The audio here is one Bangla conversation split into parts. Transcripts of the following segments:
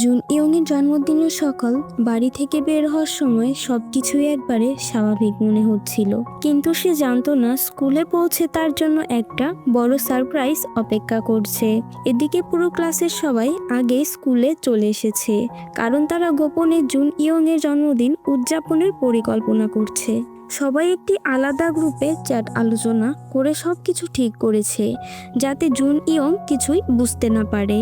জুন ইয়ংয়ের জন্মদিনের সকাল বাড়ি থেকে বের হওয়ার সময় সবকিছুই একবারে স্বাভাবিক মনে হচ্ছিল, কিন্তু সে জানতো না স্কুলে পৌঁছে তার জন্য একটা বড় সারপ্রাইজ অপেক্ষা করছে। এদিকে পুরো ক্লাসের সবাই আগেই স্কুলে চলে এসেছে, কারণ তারা গোপনে জুন ইয়ংয়ের জন্মদিন উদযাপনের পরিকল্পনা করছে। সবাই একটি আলাদা গ্রুপে চ্যাট আলোচনা করে সবকিছু ঠিক করেছে, যাতে জুন ইয়ং কিছুই বুঝতে না পারে।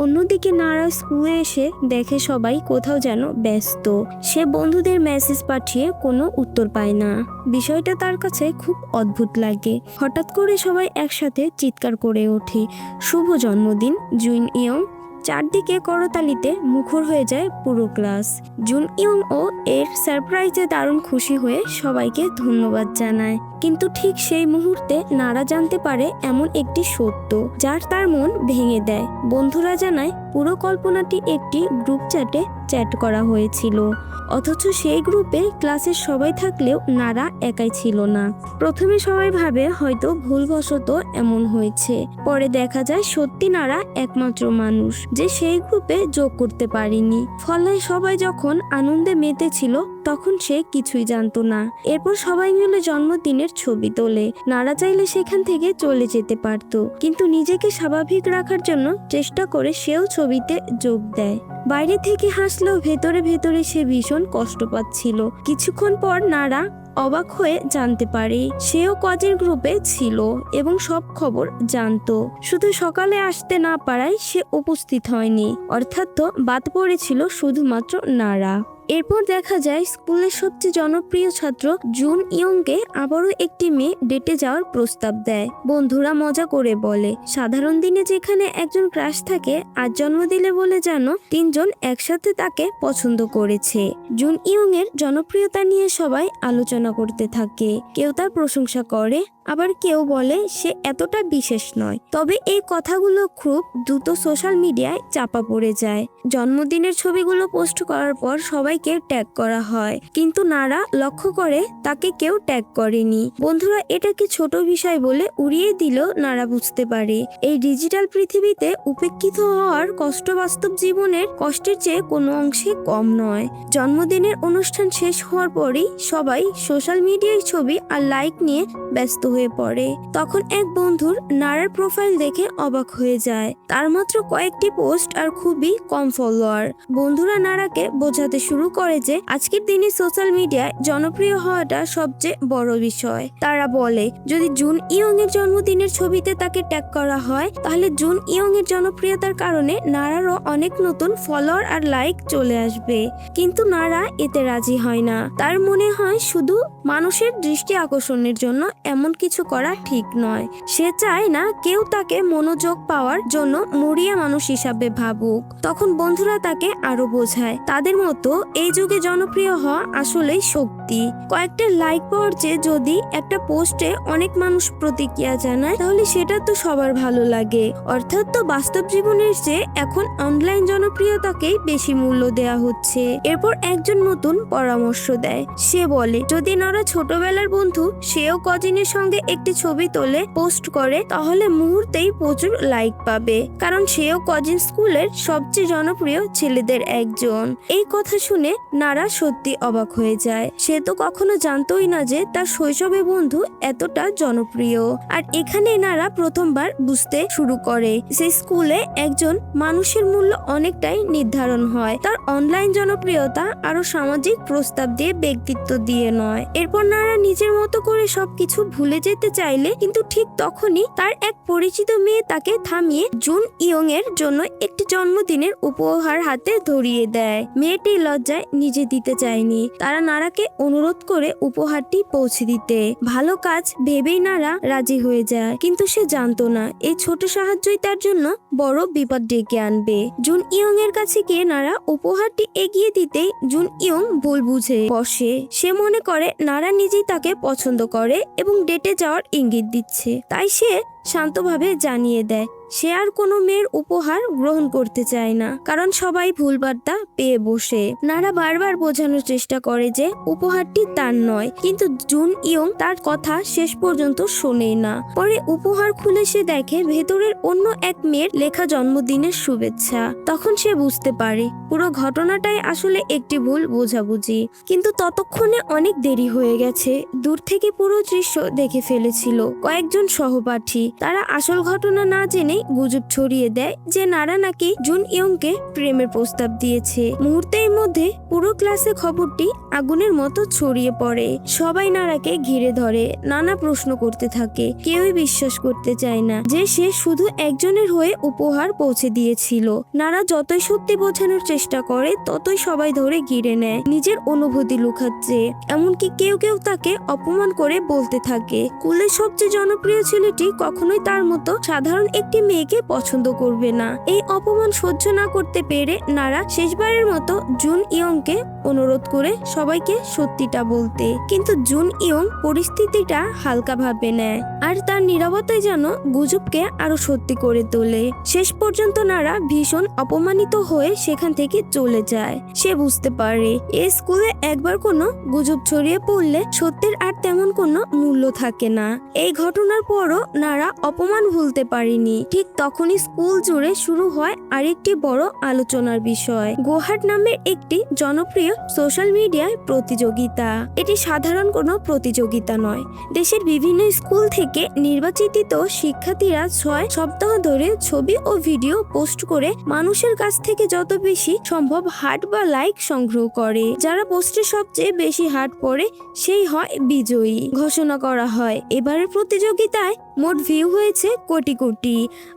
অন্যদিকে নারা স্কুলে এসে দেখে সবাই কোথাও যেন ব্যস্ত। সে বন্ধুদের মেসেজ পাঠিয়ে কোনো উত্তর পায় না। বিষয়টা তার কাছে খুব অদ্ভুত লাগে। হঠাৎ করে সবাই একসাথে চিৎকার করে ওঠে, শুভ জন্মদিন জুন ইয়ং। চারদিকে করতালিতে মুখর হয়ে যায় পুরো ক্লাস। জুন ইয়ং ও এর সারপ্রাইজে দারুণ খুশি হয়ে সবাইকে ধন্যবাদ জানায়। কিন্তু ঠিক সেই মুহূর্তে নারা জানতে পারে এমন একটি সত্য যার তার মন ভেঙে দেয়। বন্ধুরা জানায় পুরো কল্পনাটি একটি গ্রুপ চ্যাট করা হয়েছিল, অথচ সেই গ্রুপে ক্লাসের সবাই থাকলেও নারা একাই ছিল না। প্রথমে সবাই ভাবে হয়তো ভুলবশত এমন হয়েছে, পরে দেখা যায় সত্যি নারা একমাত্র মানুষ যে সেই গ্রুপে যোগ করতে পারেনি। ফলে সবাই যখন আনন্দে মেতেছিল তখন সে কিছুই জানতো না। এরপর সবাই মিলে জন্মদিনের ছবি তোলে। নারা চাইলে সেখান থেকে চলে যেতে পারত, কিন্তু নিজেকে স্বাভাবিক রাখার জন্য চেষ্টা করে সেও ছবিতে যোগ দেয়। বাইরে থেকে হাসলেও ভেতরে ভেতরে সে ভীষণ কষ্ট পাচ্ছিল। কিছুক্ষণ পর নারা অবাক হয়ে জানতে পারে সেও কজিন গ্রুপে ছিল এবং সব খবর জানতো। শুধু সকালে আসতে না পারায় সে উপস্থিত হয়নি, অর্থাৎ বাদ পড়েছিল শুধুমাত্র নারা। এরপর দেখা যায় স্কুলের সবচেয়ে জনপ্রিয় ছাত্র জুন ইয়ংকে আবারও একটি মেয়ে ডেটে যাওয়ার প্রস্তাব দেয়। বন্ধুরা মজা করে বলে, সাধারণ দিনে যেখানে একজন ক্রাশ থাকে, আজ জন্মদিনে বলে যেন তিনজন একসাথে তাকে পছন্দ করেছে। জুন ইয়ং এর জনপ্রিয়তা নিয়ে সবাই আলোচনা করতে থাকে। কেউ তার প্রশংসা করে, আবার কেউ বলে সে এতটা বিশেষ নয়। তবে এই কথাগুলো খুব দ্রুত সোশ্যাল মিডিয়ায় চাপা পড়ে যায়। জন্মদিনের ছবিগুলো পোস্ট করার পর সবাইকে ট্যাগ করা হয়, কিন্তু নারা লক্ষ্য করে তাকে কেউ ট্যাগ করেনি। বন্ধুরা এটাকে ছোট বিষয় বলে উড়িয়ে দিলেও নারা বুঝতে পারে এই ডিজিটাল পৃথিবীতে উপেক্ষিত হওয়ার কষ্ট বাস্তব জীবনের কষ্টের চেয়ে কোনো অংশে কম নয়। জন্মদিনের অনুষ্ঠান শেষ হওয়ার পরেই সবাই সোশ্যাল মিডিয়ায় ছবি আর লাইক নিয়ে ব্যস্ত হয়ে পড়ে। তখন এক বন্ধুর নারার প্রোফাইল দেখে অবাক হয়ে যায়। তার মাত্র কয়েকটি পোস্ট আর খুবই কম ফলোয়ার। বন্ধুরা নারাকে বোঝাতে শুরু করে যে আজকের দিনে সোশ্যাল মিডিয়ায় জনপ্রিয় হওয়াটা সবচেয়ে বড় বিষয়। তারা বলে যদি জুন ইয়ং এর জন্মদিনের ছবিতে তাকে ট্যাগ করা হয়, তাহলে জুন ইয়ং এর জনপ্রিয়তার কারণে নারারও অনেক নতুন ফলোয়ার আর লাইক চলে আসবে। কিন্তু নারা এতে রাজি হয় না। তার মনে হয় শুধু মানুষের দৃষ্টি আকর্ষণের জন্য এমন কিছু করা ঠিক নয়। সে চায় না কেউ তাকে মনোযোগ পাওয়ার জন্য মরিয়া মানুষ হিসাবে ভাবুক। তখন বন্ধুরা তাকে আরো বোঝায় তাদের মতো এই যুগে জনপ্রিয় হওয়া আসলেই শক্তি। কয়েকটা লাইক পাওয়ার চেয়ে যদি একটা পোস্টে অনেক মানুষ প্রতিক্রিয়া জানায়, তাহলে সেটা তো সবার ভালো লাগে। অর্থাৎ তো বাস্তব জীবনের চেয়ে এখন অনলাইন জনপ্রিয়তাকেই বেশি মূল্য দেওয়া হচ্ছে। এরপর একজন নতুন পরামর্শ দেয়। সে বলে যদি নারা ছোটবেলার বন্ধু, সেও কজিনের সঙ্গে একটি ছবি তোলে পোস্ট করে, তাহলে মুহূর্তেই প্রচুর লাইক পাবে, কারণ সেও কজিন স্কুলের সবচেয়ে জনপ্রিয় ছেলেদের একজন। এই কথা শুনে নারা সত্যি অবাক হয়ে যায়। সে তো কখনো জানতোই না যে তার শৈশবে বন্ধু এতটা জনপ্রিয়। আর এখানে নারা প্রথমবার বুঝতে শুরু করে যে স্কুলে একজন মানুষের মূল্য অনেকটাই নির্ধারণ হয় তার অনলাইন জনপ্রিয়তা আরো সামাজিক প্রস্তাব দিয়ে, ব্যক্তিত্ব দিয়ে নয়। এরপর নারা নিজের মতো করে সবকিছু ভুলে যেতে চাইলে, কিন্তু ঠিক তখনই তার এক পরিচিত মেয়ে তাকে থামিয়ে জুন ইয়ং এর জন্য একটি জন্মদিনের উপহার হাতে ধরিয়ে দেয়। মেয়েটি লজ্জায় নিজে দিতে চায়নি। তারা নারাকে অনুরোধ করে উপহারটি পৌঁছে দিতে। ভালো কাজ ভেবেই নারা রাজি হয়ে যায়, কিন্তু সে জানতো না এই ছোট সাহায্যই তার জন্য বড় বিপদ ডেকে আনবে। জুন ইয়ং এর কাছে গিয়ে নারা উপহারটি এগিয়ে দিতেই জুন ইয়ং ভুল বুঝে বসে। সে মনে করে নারা নিজেই তাকে পছন্দ করে এবং ডেটে যাওয়ার ইঙ্গিত দিচ্ছে। তাই সে শান্তভাবে জানিয়ে দেয় সে আর কোনো মেয়ের উপহার গ্রহণ করতে চায় না, কারণ সবাই ভুল বার্তা পেয়ে বসে। নারা বারবার বোঝানোর চেষ্টা করে যে উপহারটি তার নয়, কিন্তু জুন ইয়ং তার কথা শেষ পর্যন্ত শোনেই না। পরে উপহার খুলে সে দেখে ভেতরের অন্য এক মেয়ের লেখা জন্মদিনের শুভেচ্ছা। তখন সে বুঝতে পারে পুরো ঘটনাটাই আসলে একটি ভুল বোঝাবুঝি। কিন্তু ততক্ষণে অনেক দেরি হয়ে গেছে। দূর থেকে পুরো দৃশ্য দেখে ফেলেছিল কয়েকজন সহপাঠী। তারা আসল ঘটনা না জেনে গুজব ছড়িয়ে দেয় যে নারা নাকি জুন ইয়ংকে প্রেমের প্রস্তাব দিয়েছে। মুহূর্তের মধ্যে পুরো ক্লাসে খবরটি আগুনের মতো ছড়িয়ে পড়ে। সবাই নারাকে ঘিরে ধরে, নানা প্রশ্ন করতে থাকে। কেউই বিশ্বাস করতে চায় না যে সে শুধু একজনের হয়ে উপহার পৌঁছে দিয়েছিল। নারা যতই সত্যি বোঝানোর চেষ্টা করে ততই সবাই ধরে ঘিরে নেয়, নিজের অনুভূতি লুকাচ্ছে। এমনকি কেউ কেউ তাকে অপমান করে বলতে থাকে স্কুলের সবচেয়ে জনপ্রিয় ছেলেটি কখনোই তার মতো সাধারণ একটি মেয়েকে পছন্দ করবে না। এই অপমান সহ্য না করতে পেরে নারা শেষবারের মতো জুন ইয়ংকে অনুরোধ করে সবাইকে সত্যিটা বলতে। কিন্তু জুন ইয়ং পরিস্থিতিটা হালকাভাবে নেয়, আর তার নীরবতাই যেন গুজবকে আরো সত্যি করে তোলে। শেষ পর্যন্ত নারা ভীষণ অপমানিত হয়ে সেখান থেকে চলে যায়। সে বুঝতে পারে এই স্কুলে একবার কোনো গুজব ছড়িয়ে পড়লে সত্যের আর তেমন কোনো মূল্য থাকে না। এই ঘটনার পরও নারা অপমান ভুলতে পারেনি। ঠিক তখনই স্কুল জুড়ে শুরু হয় আরেকটি বড় আলোচনার বিষয়, গোহাট নামের একটি জনপ্রিয় সোশ্যাল মিডিয়ায় প্রতিযোগিতা। এটি সাধারণ কোনো প্রতিযোগিতা নয়। দেশের বিভিন্ন স্কুল থেকে নির্বাচিত শিক্ষার্থীরা 6 সপ্তাহ ধরে ছবি ও ভিডিও পোস্ট করে মানুষের কাছ থেকে যত বেশি সম্ভব হার্ট বা লাইক সংগ্রহ করে। যারা পোস্টে সবচেয়ে বেশি হার্ট পড়ে সেই হয় বিজয়ী ঘোষণা করা হয়। এবারের প্রতিযোগিতায় মোট ভিউ হয়েছে কোটি কোটি,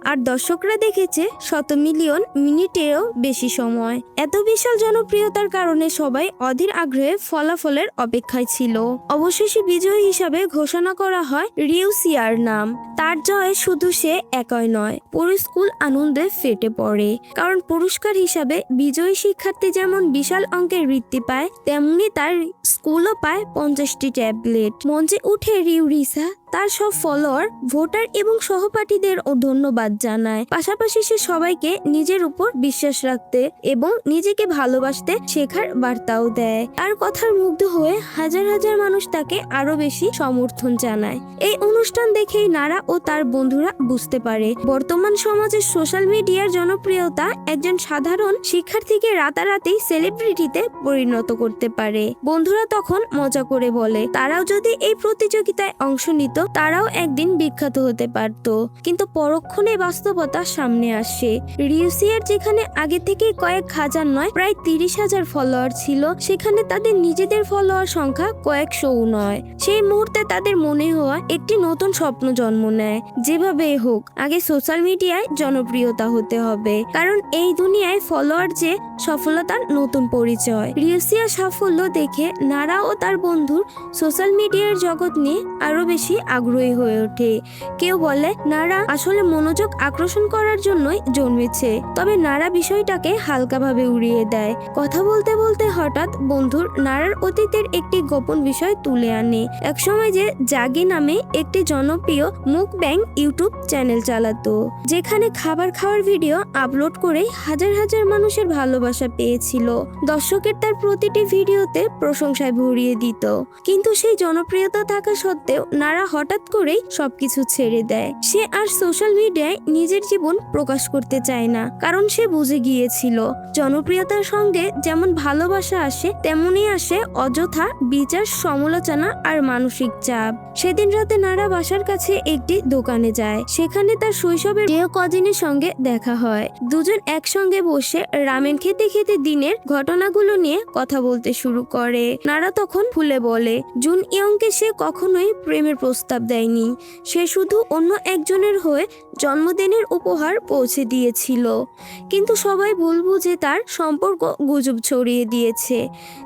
আর দর্শকরা দেখেছে 100 মিলিয়ন মিনিটেরও বেশি সময়। এত বিশাল জনপ্রিয়তার কারণে সবাই অধীর আগ্রহে ফলাফলের অপেক্ষায় ছিল। অবশেষে বিজয়ী হিসাবে ঘোষণা করা হয় রিউসিয়ার নাম। তার জয় শুধু সে একাই নয়, পুরো স্কুল আনন্দে ফেটে পড়ে। কারণ পুরস্কার হিসাবে বিজয়ী শিক্ষার্থী যেমন বিশাল অঙ্কের বৃত্তি পায়, তেমনি তার স্কুলও পায় 50টি ট্যাবলেট। মঞ্চে উঠে রিউরিসা তার সব ফলোয়ার, ভোটার এবং সহপাঠীদের ধন্যবাদ জানায়। পাশাপাশি সে সবাইকে নিজের উপর বিশ্বাস রাখতে এবং নিজেকে ভালোবাসতে শেখার বার্তাও দেয়। আর কথার মুগ্ধ হয়ে হাজার হাজার মানুষ তাকে আরো বেশি সমর্থন জানায়। এই অনুষ্ঠান দেখেই নারা ও তার বন্ধুরা বুঝতে পারে বর্তমান সমাজে সোশ্যাল মিডিয়ার জনপ্রিয়তা একজন সাধারণ শিক্ষার্থীকে রাতারাতি সেলিব্রিটিতে পরিণত করতে পারে। বন্ধুরা তখন মজা করে বলে তারাও যদি এই প্রতিযোগিতায় অংশ নিত তারাও একদিন বিখ্যাত হতে পারত। কিন্তু পরক্ষণে বাস্তবতা সামনে আসে। রিউসিয়ার যেখানে আগে থেকে কয়েক হাজার নয় প্রায় 30,000 ফলোয়ার ছিল, সেখানে তাদের নিজেদের ফলোয়ার সংখ্যা কয়েকশোও নয়। সেই মুহূর্তে তাদের মনে হওয়া একটি নতুন স্বপ্ন জন্ম নেয়। যেভাবে হোক আগে সোশ্যাল মিডিয়ায় জনপ্রিয়তা হতে হবে, কারণ এই দুনিয়ায় ফলোয়ার যে সফলতার নতুন পরিচয়। রিউসিয়ার সাফল্য দেখে নারা ও তার বন্ধুর সোশ্যাল মিডিয়ার জগৎ নিয়ে আরো বেশি আগ্রহী হয়ে ওঠে। কেউ বলে নারা আসলে মনোযোগ আকর্ষণ করার জন্যই জন্মেছে, তবে নারা বিষয়টাকে হালকাভাবে উড়িয়ে দেয়। কথা বলতে বলতে হঠাৎ বন্ধুর নারার অতীতের একটি গোপন বিষয় তুলে আনে। একসময় যে জাগি নামে একটি জনপ্রিয় মুকব্যাং ইউটিউব চ্যানেল চালাতো, যেখানে খাবার খাওয়ার ভিডিও আপলোড করে হাজার হাজার মানুষের ভালোবাসা পেয়েছিল। দর্শকের তার প্রতিটি ভিডিওতে প্রশংসায় ভরিয়ে দিত। কিন্তু সেই জনপ্রিয়তা থাকা সত্ত্বেও নারা হঠাৎ করেই সবকিছু ছেড়ে দেয়। সে আর সোশ্যাল মিডিয়ায় নিজের জীবন প্রকাশ করতে চায় না, কারণ সে বুঝে গিয়েছিল জনপ্রিয়তার সঙ্গে যেমন ভালোবাসা আসে তেমনই আসে অযথা বিচার, সমালোচনা আর মানসিক চাপ। সেদিন রাতে নারা বাসার কাছে একটি দোকানে যায়। সেখানে তার শৈশবের প্রিয় কজিনের সঙ্গে দেখা হয়। দুজন একসঙ্গে বসে রামেন খেতে খেতে দিনের ঘটনাগুলো নিয়ে কথা বলতে শুরু করে। নারা তখন খুলে বলে জুন ইয়ংকে সে কখনোই প্রেমের প্রস্তাব দেয়নি, সে শুধু অন্য একজনের হয়ে জন্মদিনের উপহার পৌঁছে দিয়েছিল। কিন্তু সবাই ভুল বুঝে তার সম্পর্ক গুজব ছড়িয়ে দিয়েছে।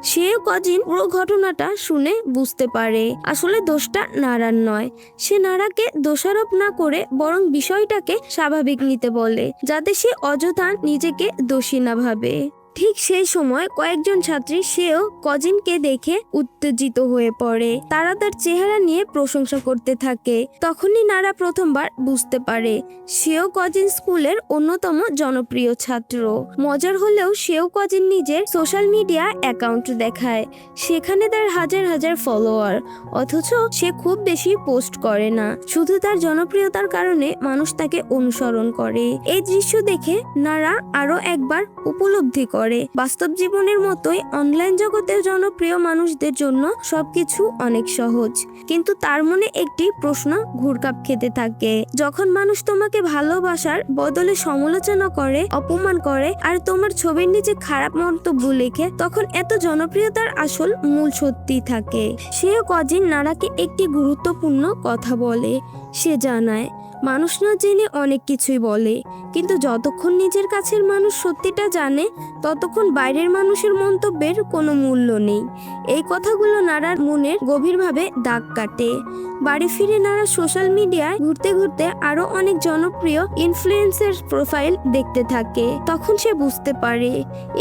সে কজিন পুরো ঘটনাটা শুনে বুঝতে পারে আসলে দোষটা নারার নয়। সে নারাকে দোষারোপ না করে বরং বিষয়টাকে স্বাভাবিক নিতে বলে, যাতে সে অযথা নিজেকে দোষী না ভাবে। ঠিক সেই সময় কয়েকজন ছাত্রী সেও কজিনকে দেখে উত্তেজিত হয়ে পড়ে। তারা তার চেহারা নিয়ে প্রশংসা করতে থাকে। তখনই নারা প্রথমবার বুঝতে পারে সেও কজিন স্কুলের অন্যতম জনপ্রিয় ছাত্র। মজার হলেও সেও কজিন নিজের সোশ্যাল মিডিয়া অ্যাকাউন্ট দেখায়, সেখানে তার হাজার হাজার ফলোয়ার, অথচ সে খুব বেশি পোস্ট করে না। শুধু তার জনপ্রিয়তার কারণে মানুষ তাকে অনুসরণ করে। এই দৃশ্য দেখে নারা আরো একবার উপলব্ধি করে বাস্তব জীবনের মতোই অনলাইন জগতে জনপ্রিয় মানুষদের জন্য সবকিছু অনেক সহজ। কিন্তু তার মনে একটি প্রশ্ন ঘুরপাক খেতে থাকে, যখন মানুষ তোমাকে ভালোবাসার বদলে সমালোচনা করে, অপমান করে আর তোমার ছবির নিচে খারাপ মন্তব্য লেখে, তখন এত জনপ্রিয়তার আসল মূল সত্যি থাকে। সেও কজিন নারাকে একটি গুরুত্বপূর্ণ কথা বলে। সে জানায় মানুষ না জেনে অনেক কিছুই বলে, কিন্তু যতক্ষণ নিজের কাছের মানুষ সত্যিটা জানে ততক্ষণ বাইরের মানুষের মন্তব্যের কোনো মূল্য নেই। এই কথাগুলো নারার মনের গভীরভাবে দাগ কাটে। বাড়ি ফিরে নারা সোশ্যাল মিডিয়ায় ঘুরতে ঘুরতে আরো অনেক জনপ্রিয় ইনফ্লুয়েন্সার প্রোফাইল দেখতে থাকে। তখন সে বুঝতে পারে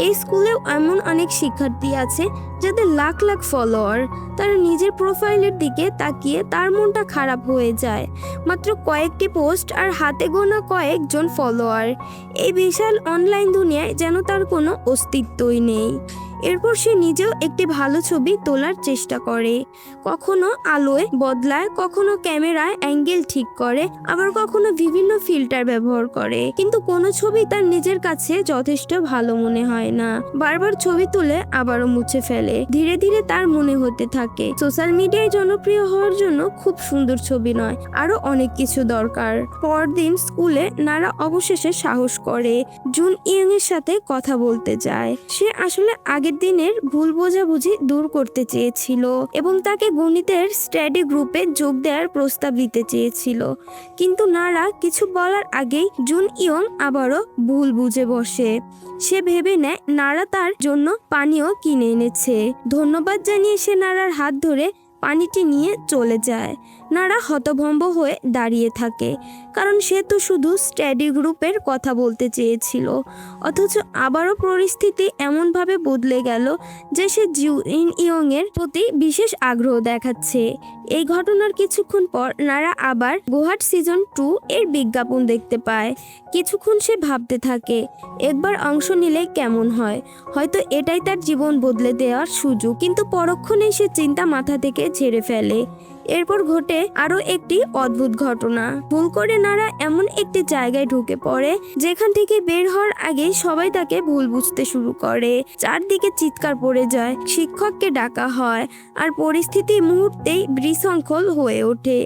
এই স্কুলেও এমন অনেক শিক্ষার্থী আছে যাদের লাখ লাখ ফলোয়ার। তারা নিজের প্রোফাইলের দিকে তাকিয়ে তার মনটা খারাপ হয়ে যায়। মাত্র কয়েকটি পোস্ট আর হাতে গোনা কয়েকজন ফলোয়ার, এই বিশাল অনলাইন দুনিয়ায় যেন তার কোনো অস্তিত্বই নেই। এরপর সে নিজেও একটি ভালো ছবি তোলার চেষ্টা করে। কখনো আলোয় বদলায়, কখনো ক্যামেরায় অ্যাঙ্গেল ঠিক করে, আবার কখনো বিভিন্ন ফিল্টার ব্যবহার করে, কিন্তু কোনো ছবি তার নিজের কাছে যথেষ্ট ভালো মনে হয় না। বারবার ছবি তুলে আবারও মুছে ফেলে। ধীরে ধীরে তার মনে হতে থাকে সোশ্যাল মিডিয়ায় জনপ্রিয় হওয়ার জন্য খুব সুন্দর ছবি নয়, আরো অনেক কিছু দরকার। পরদিন স্কুলে নারা অবশেষে সাহস করে জুন ইয়ং এর সাথে কথা বলতে যায়। সে আসলে আগের দিনের ভুল বোঝাবুঝি দূর করতে চেয়েছিল এবং তাকে গণিতের স্টাডি গ্রুপে যোগ দেওয়ার প্রস্তাব দিতে চেয়েছিল। কিন্তু নারা কিছু বলার আগেই জুন ইয়ং আবারও ভুল বুঝে বসে। সে ভেবে নেয় নারা তার জন্য পানীয় কিনে এনেছে। ধন্যবাদ জানিয়ে সে নারার হাত ধরে পানিটি নিয়ে চলে যায়। নারা হতভম্ব হয়ে দাঁড়িয়ে থাকে, কারণ সে তো শুধু স্টাডি গ্রুপের কথা বলতে চেয়েছিল। অথচ আবারও পরিস্থিতি এমনভাবে বদলে গেল যে সে জুন ইয়ং এর প্রতি বিশেষ আগ্রহ দেখাচ্ছে। এই ঘটনার কিছুক্ষণ পর নারা আবার গোহাট সিজন 2 এর বিজ্ঞাপন দেখতে পায়। কিছুক্ষণ সে ভাবতে থাকে একবার অংশ নিলে কেমন হয়, হয়তো এটাই তার জীবন বদলে দেওয়ার সুযোগ। কিন্তু পরক্ষণেই সে চিন্তা মাথা থেকে ঝেড়ে ফেলে। এরপর ঘটে আরো একটি অদ্ভুত ঘটনা। ভুল করে নারা এমন একটি জায়গায় ঢুকে পড়ে যেখান থেকে বের হওয়ার আগে সবাই তাকে ভুল বুঝতে শুরু করে। চারদিকে চিৎকার পড়ে যায়, শিক্ষককে ডাকা হয়, আর পরিস্থিতি মুহূর্তেই বিশৃঙ্খল হয়ে ওঠে।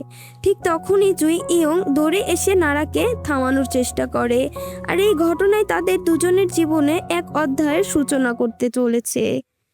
ঠিক তখনই জুই ইয়ং দৌড়ে এসে নারাকে থামানোর চেষ্টা করে, আর এই ঘটনায় তাদের দুজনের জীবনে এক অধ্যায়ের সূচনা করতে চলেছে।